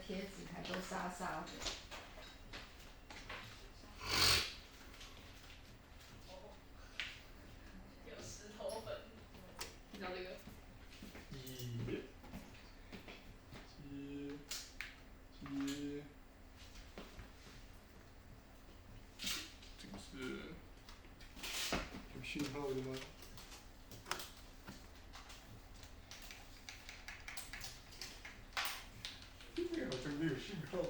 贴纸还都沙沙的。有石头粉，你知道这个？接，这个是有讯号的吗？这个好像没有讯号的。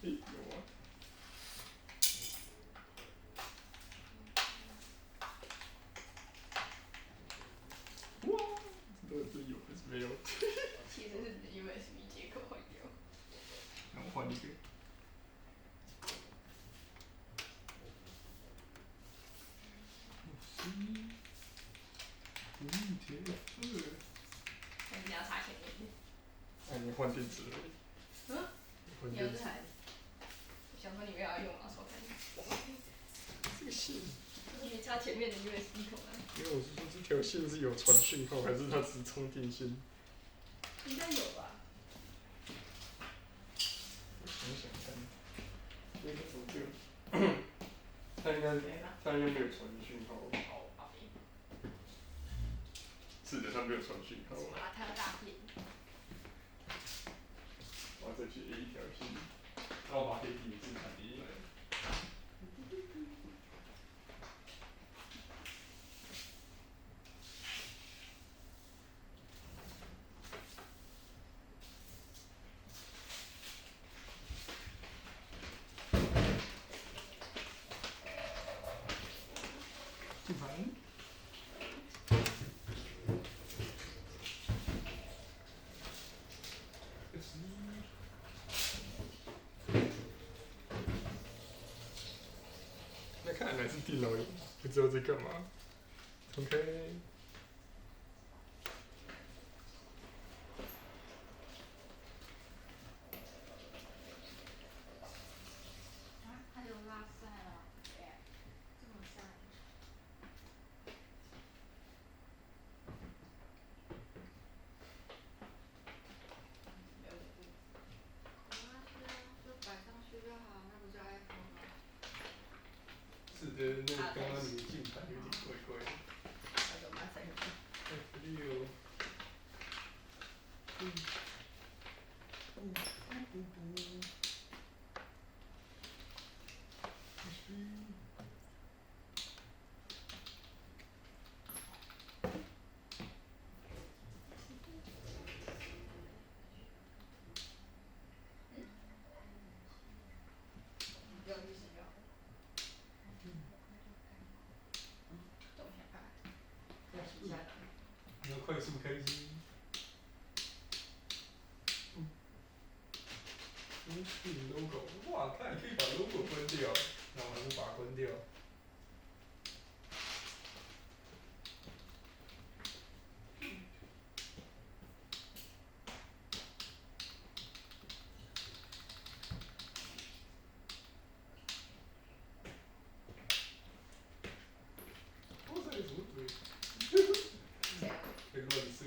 有啊。哇，这到底有还是没有？其实是你的 USB 接口坏掉。那我换一个。铁2。还是你要插前面的？哎，你换电池了。嗯？换电池。你有这台？想说你没有要用啊，说看。这个线。你可以插前面的 USB 口啊。因为我是说这条线是有传讯号，还是它只是充电线？应该有吧。我想想看。这个怎么这个？它应该没有传讯号。好，宝贝。是的，它没有传讯号。马特大便。我要再去 A 一条线，然后把黑底字弹进来。键盘。那看来是电脑不知道在干嘛。重开。啊，它有拉塞了，这么塞。没关系啊，就摆上去就好，那不就 iPhone 了？是的，那个刚刚你的键盘有点怪怪的。那就马赛克。F6。不要预习就好。动一下看。要数下来。你要快速开机。logo， 哇，它也可以把 logo 关掉，那我还是把它关掉。哇塞，什么鬼？这样。被乱射。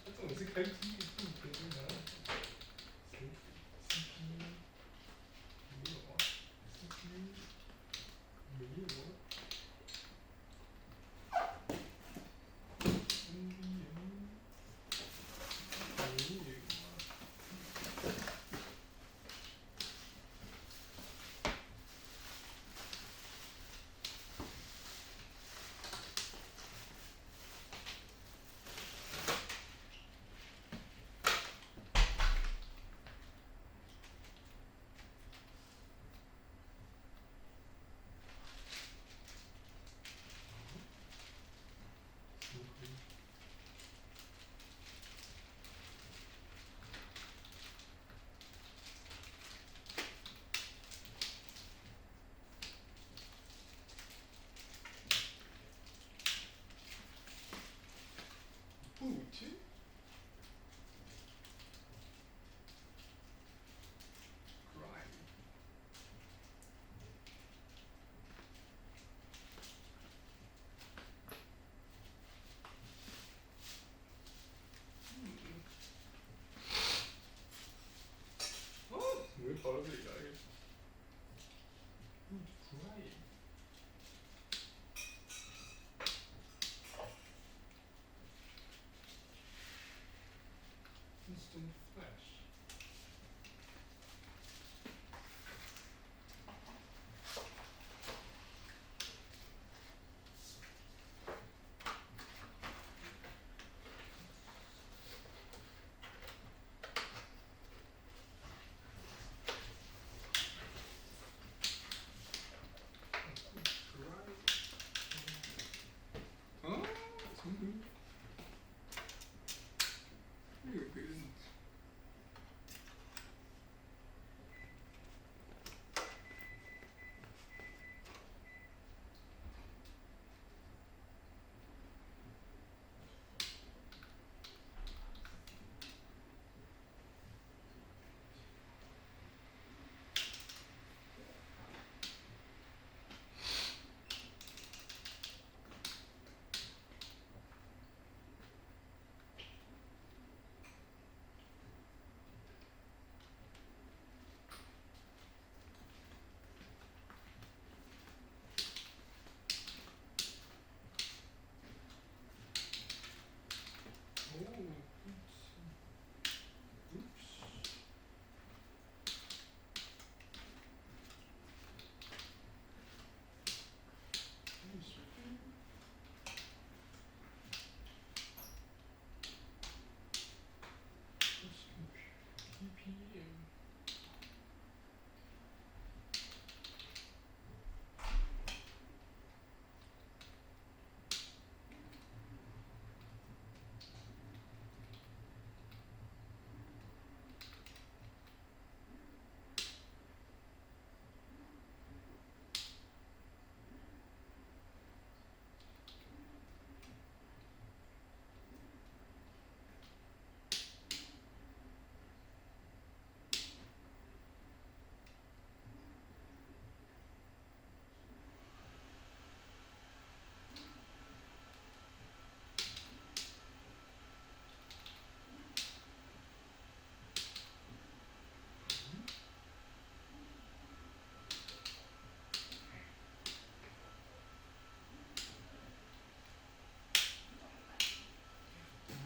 这种是开机的不可以拿。CPU。没有啊。CPU。没有啊。跑到这里来了。Right. Instant flash. Right. 啊，聪明。没有别人。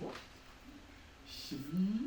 What? 11